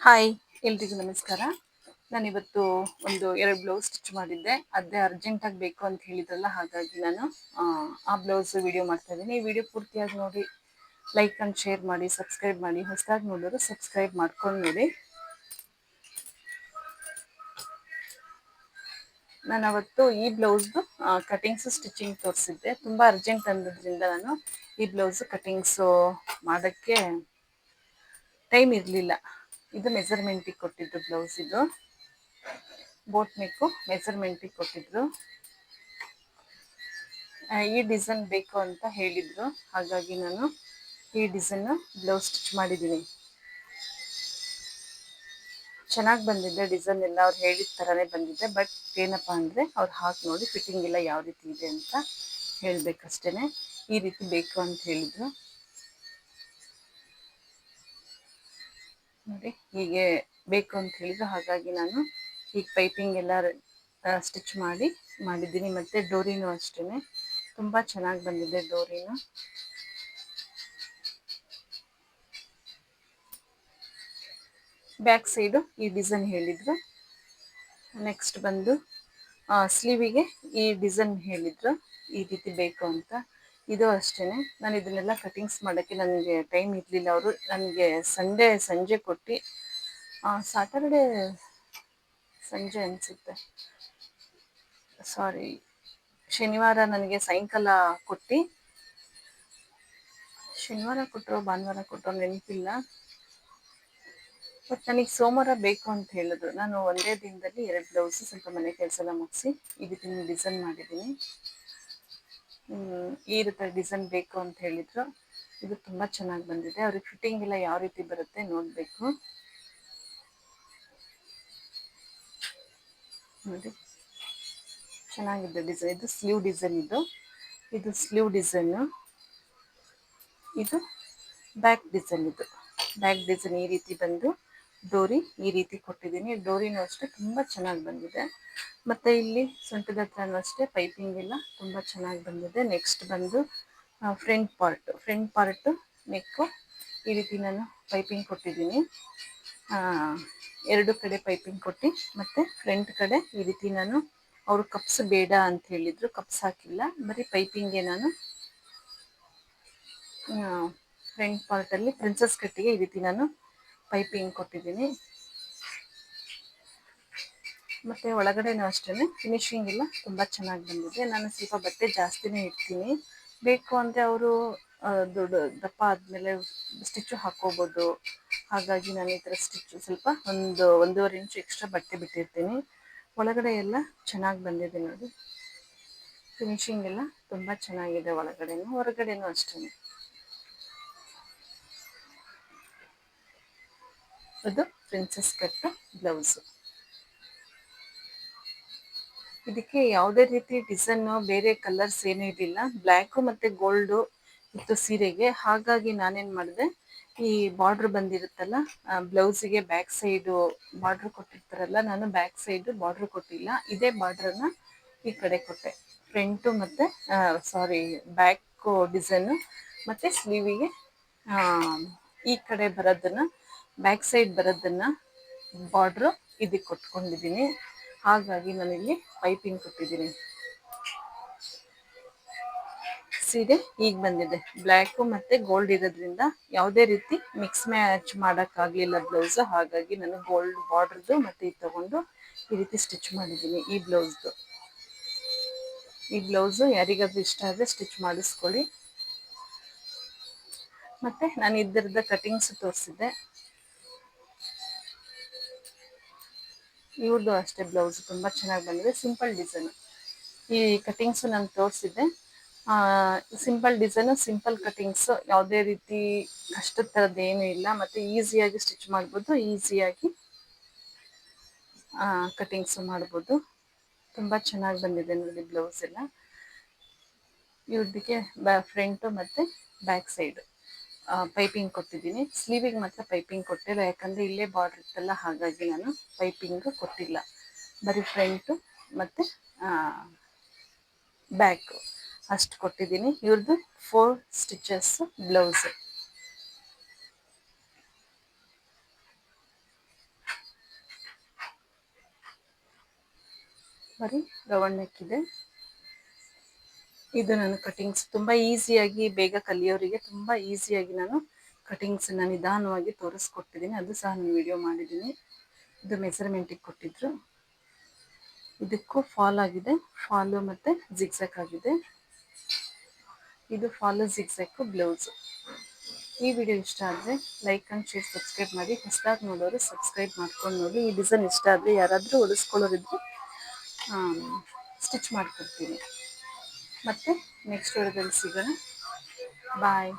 Hi, ಎಲ್ರಿಗೂ ನಮಸ್ಕಾರ. ನಾನಿವತ್ತು ಒಂದು 2 ಬ್ಲೌಸ್ ಸ್ಟಿಚ್ ಮಾಡಿದ್ದೆ. ಅದೇ ಅರ್ಜೆಂಟಾಗಿ ಬೇಕು ಅಂತ ಹೇಳಿದ್ರಲ್ಲ, ಹಾಗಾಗಿ ನಾನು ಆ ಬ್ಲೌಸ್ ವಿಡಿಯೋ ಮಾಡ್ತಾ ಇದ್ದೀನಿ. ಈ ವಿಡಿಯೋ ಪೂರ್ತಿಯಾಗಿ ನೋಡಿ, ಲೈಕ್ ಆ್ಯಂಡ್ ಶೇರ್ ಮಾಡಿ, ಸಬ್ಸ್ಕ್ರೈಬ್ ಮಾಡಿ. ಹೊಸದಾಗಿ ನೋಡೋರು ಸಬ್ಸ್ಕ್ರೈಬ್ ಮಾಡ್ಕೊಂಡು ನೋಡಿ. ನಾನು ಅವತ್ತು ಈ ಬ್ಲೌಸ್ದು ಕಟಿಂಗ್ಸು ಸ್ಟಿಚಿಂಗ್ ತೋರಿಸಿದ್ದೆ. ತುಂಬ ಅರ್ಜೆಂಟ್ ಅಂದಿದ್ದರಿಂದ ನಾನು ಈ ಬ್ಲೌಸು ಕಟಿಂಗ್ಸು ಮಾಡೋಕ್ಕೆ ಟೈಮ್ ಇರಲಿಲ್ಲ. ಇದು ಮೆಜರ್ಮೆಂಟಿಗೆ ಕೊಟ್ಟಿದ್ದು ಬ್ಲೌಸ್. ಇದು ಬೋಟ್ ನೆಕ್ಕು ಮೆಜರ್ಮೆಂಟಿಗೆ ಕೊಟ್ಟಿದ್ರು. ಈ ಡಿಸೈನ್ ಬೇಕು ಅಂತ ಹೇಳಿದ್ರು, ಹಾಗಾಗಿ ನಾನು ಈ ಡಿಸೈನು ಬ್ಲೌಸ್ ಸ್ಟಿಚ್ ಮಾಡಿದ್ದೀನಿ. ಚೆನ್ನಾಗಿ ಬಂದಿದೆ ಡಿಸೈನ್ ಎಲ್ಲ, ಅವ್ರು ಹೇಳಿದ ಥರನೇ ಬಂದಿದೆ. ಬಟ್ ಏನಪ್ಪ ಅಂದರೆ ಅವ್ರು ಹಾಕಿ ನೋಡಿ ಫಿಟ್ಟಿಂಗ್ ಎಲ್ಲ ಯಾವ ರೀತಿ ಇದೆ ಅಂತ ಹೇಳಬೇಕಷ್ಟೇ. ಈ ರೀತಿ ಬೇಕು ಅಂತ ಹೇಳಿದರು. ನೋಡಿ, ಹೀಗೆ ಬೇಕು ಅಂತ ಹೇಳಿದ್ರು, ಹಾಗಾಗಿ ನಾನು ಈಗ ಪೈಪಿಂಗ್ ಎಲ್ಲ ಸ್ಟಿಚ್ ಮಾಡಿದ್ದೀನಿ. ಮತ್ತು ಡೋರಿನೂ ಅಷ್ಟೇ ತುಂಬ ಚೆನ್ನಾಗಿ ಬಂದಿದೆ. ಡೋರಿನೂ ಬ್ಯಾಕ್ ಸೈಡು ಈ ಡಿಸೈನ್ ಹೇಳಿದರು. ನೆಕ್ಸ್ಟ್ ಬಂದು ಸ್ಲೀವಿಗೆ ಈ ಡಿಸೈನ್ ಹೇಳಿದರು, ಈ ರೀತಿ ಬೇಕು ಅಂತ. ಇದು ಅಷ್ಟೇ, ನಾನು ಇದನ್ನೆಲ್ಲ ಕಟಿಂಗ್ಸ್ ಮಾಡೋಕ್ಕೆ ನನಗೆ ಟೈಮ್ ಇರಲಿಲ್ಲ. ಅವರು ನನಗೆ ಸಂಜೆ ಕೊಟ್ಟು, ಸಾಟರ್ಡೆ ಸಂಜೆ ಅನಿಸುತ್ತೆ, ಸಾರಿ ಶನಿವಾರ ನನಗೆ ಸಾಯಂಕಾಲ ಕೊಟ್ಟು, ಶನಿವಾರ ಕೊಟ್ಟರೋ ಭಾನುವಾರ ಕೊಟ್ಟರೋ ನೆನಪಿಲ್ಲ. ಬಟ್ ನನಗೆ ಸೋಮವಾರ ಬೇಕು ಅಂತ ಹೇಳಿದ್ರು. ನಾನು ಒಂದೇ ದಿನದಲ್ಲಿ 2 ಬ್ಲೌಸು ಸ್ವಲ್ಪ ಮನೆ ಕೆಲಸ ಎಲ್ಲ ಮುಗಿಸಿ ಇದಕ್ಕೆ ಡಿಸೈನ್ ಮಾಡಿದ್ದೀನಿ. ಈ ರೀತಿ ಡಿಸೈನ್ ಬೇಕು ಅಂತ ಹೇಳಿದ್ರು. ಇದು ತುಂಬ ಚೆನ್ನಾಗಿ ಬಂದಿದೆ. ಅವ್ರಿಗೆ ಫಿಟ್ಟಿಂಗ್ ಎಲ್ಲ ಯಾವ ರೀತಿ ಬರುತ್ತೆ ನೋಡಬೇಕು. ನೋಡಿ, ಚೆನ್ನಾಗಿದೆ ಡಿಸೈನ್. ಇದು ಸ್ಲೀವ್ ಡಿಸೈನ್. ಇದು ಸ್ಲೀವ್ ಡಿಸೈನು. ಇದು ಬ್ಯಾಕ್ ಡಿಸೈನ್. ಇದು ಬ್ಯಾಕ್ ಡಿಸೈನ್ ಈ ರೀತಿ ಬಂದು ಡೋರಿ ಈ ರೀತಿ ಕೊಟ್ಟಿದ್ದೀನಿ. ಡೋರಿನೂ ಅಷ್ಟೇ ತುಂಬ ಚೆನ್ನಾಗಿ ಬಂದಿದೆ. ಮತ್ತು ಇಲ್ಲಿ ಸೊಂಟದ ಹತ್ರನೂ ಅಷ್ಟೇ ಪೈಪಿಂಗ್ ಎಲ್ಲ ತುಂಬ ಚೆನ್ನಾಗಿ ಬಂದಿದೆ. ನೆಕ್ಸ್ಟ್ ಬಂದು ಫ್ರಂಟ್ ಪಾರ್ಟು ನೆಕ್ಕು ಈ ರೀತಿ ನಾನು ಪೈಪಿಂಗ್ ಕೊಟ್ಟಿದ್ದೀನಿ. 2 ಕಡೆ ಪೈಪಿಂಗ್ ಕೊಟ್ಟು, ಮತ್ತು ಫ್ರಂಟ್ ಕಡೆ ಈ ರೀತಿ ನಾನು, ಅವರು ಕಪ್ಸ್ ಬೇಡ ಅಂತ ಹೇಳಿದರು, ಕಪ್ಸ್ ಹಾಕಿಲ್ಲ, ಬರೀ ಪೈಪಿಂಗ್ಗೆ ನಾನು ಫ್ರಂಟ್ ಪಾರ್ಟಲ್ಲಿ ಪ್ರಿನ್ಸಸ್ ಕಟ್ಟಿಗೆ ಈ ರೀತಿ ನಾನು ಪೈಪಿಂಗ್ ಕೊಟ್ಟಿದ್ದೀನಿ. ಮತ್ತು ಒಳಗಡೆನೂ ಅಷ್ಟೇ ಫಿನಿಶಿಂಗ್ ಎಲ್ಲ ತುಂಬ ಚೆನ್ನಾಗಿ ಬಂದಿದೆ. ನಾನು ಸ್ವಲ್ಪ ಬಟ್ಟೆ ಜಾಸ್ತಿನೇ ಇಡ್ತೀನಿ. ಬೇಕು ಅಂದರೆ ಅವರು ದಪ್ಪ ಆದಮೇಲೆ ಸ್ಟಿಚ್ಚು ಹಾಕ್ಕೋಬೋದು. ಹಾಗಾಗಿ ನಾನು ಈ ಥರ ಸ್ಟಿಚ್ಚು ಸ್ವಲ್ಪ 1.5 ಇಂಚು ಎಕ್ಸ್ಟ್ರಾ ಬಟ್ಟೆ ಬಿಟ್ಟಿರ್ತೀನಿ. ಒಳಗಡೆ ಎಲ್ಲ ಚೆನ್ನಾಗಿ ಬಂದಿದೆ ನೋಡಿ. ಫಿನಿಶಿಂಗ್ ಎಲ್ಲ ತುಂಬ ಚೆನ್ನಾಗಿದೆ ಒಳಗಡೆನೂ, ಹೊರಗಡೆನೂ ಅಷ್ಟೇ. ಅದು ಪ್ರಿನ್ಸಸ್ ಕಟ್ ಬ್ಲೌಸು. ಇದಕ್ಕೆ ಯಾವುದೇ ರೀತಿ ಡಿಸೈನು ಬೇರೆ ಕಲರ್ಸ್ ಏನೂ ಇರಲಿಲ್ಲ. ಬ್ಲ್ಯಾಕು ಮತ್ತು ಗೋಲ್ಡು ಇತ್ತು ಸೀರೆಗೆ. ಹಾಗಾಗಿ ನಾನೇನು ಮಾಡಿದೆ, ಈ ಬಾರ್ಡ್ರ್ ಬಂದಿರುತ್ತಲ್ಲ ಬ್ಲೌಸಿಗೆ ಬ್ಯಾಕ್ ಸೈಡು ಬಾರ್ಡ್ರ್ ಕೊಟ್ಟಿರ್ತಾರಲ್ಲ, ನಾನು ಬ್ಯಾಕ್ ಸೈಡು ಬಾರ್ಡ್ರ್ ಕೊಟ್ಟಿಲ್ಲ. ಇದೇ ಬಾರ್ಡ್ರನ್ನ ಈ ಕಡೆ ಕೊಟ್ಟೆ. ಫ್ರಂಟು ಮತ್ತು ಬ್ಯಾಕು ಡಿಸೈನು ಮತ್ತು ಸ್ಲೀವಿಗೆ ಈ ಕಡೆ ಬರೋದನ್ನು, ಬ್ಯಾಕ್ ಸೈಡ್ ಬರೋದನ್ನು ಬಾರ್ಡ್ರು ಇದಕ್ಕೆ ಕೊಟ್ಕೊಂಡಿದ್ದೀನಿ. ಹಾಗಾಗಿ ನಾನಿಲ್ಲಿ ಪೈಪಿಂಗ್ ಕೊಟ್ಟಿದ್ದೀನಿ. ಸೀರೆ ಈಗ ಬಂದಿದೆ. ಬ್ಲ್ಯಾಕು ಮತ್ತು ಗೋಲ್ಡ್ ಇರೋದ್ರಿಂದ ಯಾವುದೇ ರೀತಿ ಮಿಕ್ಸ್ ಮ್ಯಾಚ್ ಮಾಡೋಕ್ಕಾಗಲಿಲ್ಲ ಬ್ಲೌಸು. ಹಾಗಾಗಿ ನಾನು ಗೋಲ್ಡ್ ಬಾರ್ಡ್ರದ್ದು ಮತ್ತು ಇದು ತೊಗೊಂಡು ಈ ರೀತಿ ಸ್ಟಿಚ್ ಮಾಡಿದ್ದೀನಿ. ಈ ಬ್ಲೌಸು ಯಾರಿಗಾದ್ರೂ ಇಷ್ಟ ಆದರೆ ಸ್ಟಿಚ್ ಮಾಡಿಸ್ಕೊಳ್ಳಿ. ಮತ್ತು ನಾನು ಇದರದ ಕಟಿಂಗ್ಸ್ ತೋರಿಸಿದ್ದೆ. ಇವ್ರದ್ದು ಅಷ್ಟೇ ಬ್ಲೌಸ್ ತುಂಬ ಚೆನ್ನಾಗಿ ಬಂದಿದೆ. Simple design. ಈ ಕಟಿಂಗ್ಸು ನಾನು ತೋರಿಸಿದ್ದೆ. ಸಿಂಪಲ್ ಡಿಸೈನು, ಸಿಂಪಲ್ ಕಟಿಂಗ್ಸು, ಯಾವುದೇ ರೀತಿ ಕಷ್ಟದ ಥರದ್ದು ಏನೂ ಇಲ್ಲ. ಮತ್ತು ಈಸಿಯಾಗಿ ಸ್ಟಿಚ್ ಮಾಡ್ಬೋದು, ಈಸಿಯಾಗಿ ಕಟಿಂಗ್ಸು ಮಾಡ್ಬೋದು. ತುಂಬ ಚೆನ್ನಾಗಿ ಬಂದಿದೆ ನೋಡಿ ಬ್ಲೌಸ್ ಎಲ್ಲ. ಇವ್ರದಕ್ಕೆ ಫ್ರಂಟು ಮತ್ತು ಬ್ಯಾಕ್ ಸೈಡು ಪೈಪಿಂಗ್ ಕೊಟ್ಟಿದ್ದೀನಿ. ಸ್ಲೀವಿಗೆ ಮಾತ್ರ ಪೈಪಿಂಗ್ ಕೊಟ್ಟಿಲ್ಲ, ಯಾಕಂದರೆ ಇಲ್ಲೇ ಬಾರ್ಡ್ರ್ ಇತ್ತಲ್ಲ, ಹಾಗಾಗಿ ನಾನು ಪೈಪಿಂಗು ಕೊಟ್ಟಿಲ್ಲ. ಬರೀ ಫ್ರಂಟು ಮತ್ತು ಬ್ಯಾಕು ಅಷ್ಟು ಕೊಟ್ಟಿದ್ದೀನಿ. ಇವ್ರದ್ದು 4 ಸ್ಟಿಚಸ್ಸು ಬ್ಲೌಸು. ಬರೀ ರೌಂಡ್ ನೆಕ್ ಇದೆ. ಇದು ನಾನು ಕಟಿಂಗ್ಸ್ ತುಂಬ ಈಸಿಯಾಗಿ ಬೇಗ ಕಲಿಯೋರಿಗೆ ತುಂಬ ಈಸಿಯಾಗಿ ನಾನು ಕಟಿಂಗ್ಸನ್ನು ನಿಧಾನವಾಗಿ ತೋರಿಸ್ಕೊಟ್ಟಿದ್ದೀನಿ. ಅದು ಸಹ ನಾನು ವಿಡಿಯೋ ಮಾಡಿದ್ದೀನಿ. ಇದು ಮೆಸರ್ಮೆಂಟಿಗೆ ಕೊಟ್ಟಿದ್ರು. ಇದಕ್ಕೂ ಫಾಲ್ ಆಗಿದೆ, ಫಾಲು ಮತ್ತು ಜಿಗ್ಸಾಕ್ ಆಗಿದೆ. ಇದು ಫಾಲು ಜಿಗ್ಸಾಕು ಬ್ಲೌಸ್. ಈ ವಿಡಿಯೋ ಇಷ್ಟ ಆದರೆ ಲೈಕ್ ಆ್ಯಂಡ್ ಶೇರ್ ಸಬ್ಸ್ಕ್ರೈಬ್ ಮಾಡಿ. ಹೊಸದಾಗಿ ನೋಡೋರು ಸಬ್ಸ್ಕ್ರೈಬ್ ಮಾಡ್ಕೊಂಡು ನೋಡಿ. ಈ ಡಿಸೈನ್ ಇಷ್ಟ ಆದರೆ ಯಾರಾದರೂ ಹೊಲಿಸ್ಕೊಳ್ಳೋರಿದ್ರೆ ಸ್ಟಿಚ್ ಮಾಡಿಕೊಡ್ತೀನಿ. ಮತ್ತು ನೆಕ್ಸ್ಟ್ ವಿಡಿಯೋದಲ್ಲಿ ಸಿಗೋಣ. ಬಾಯ್.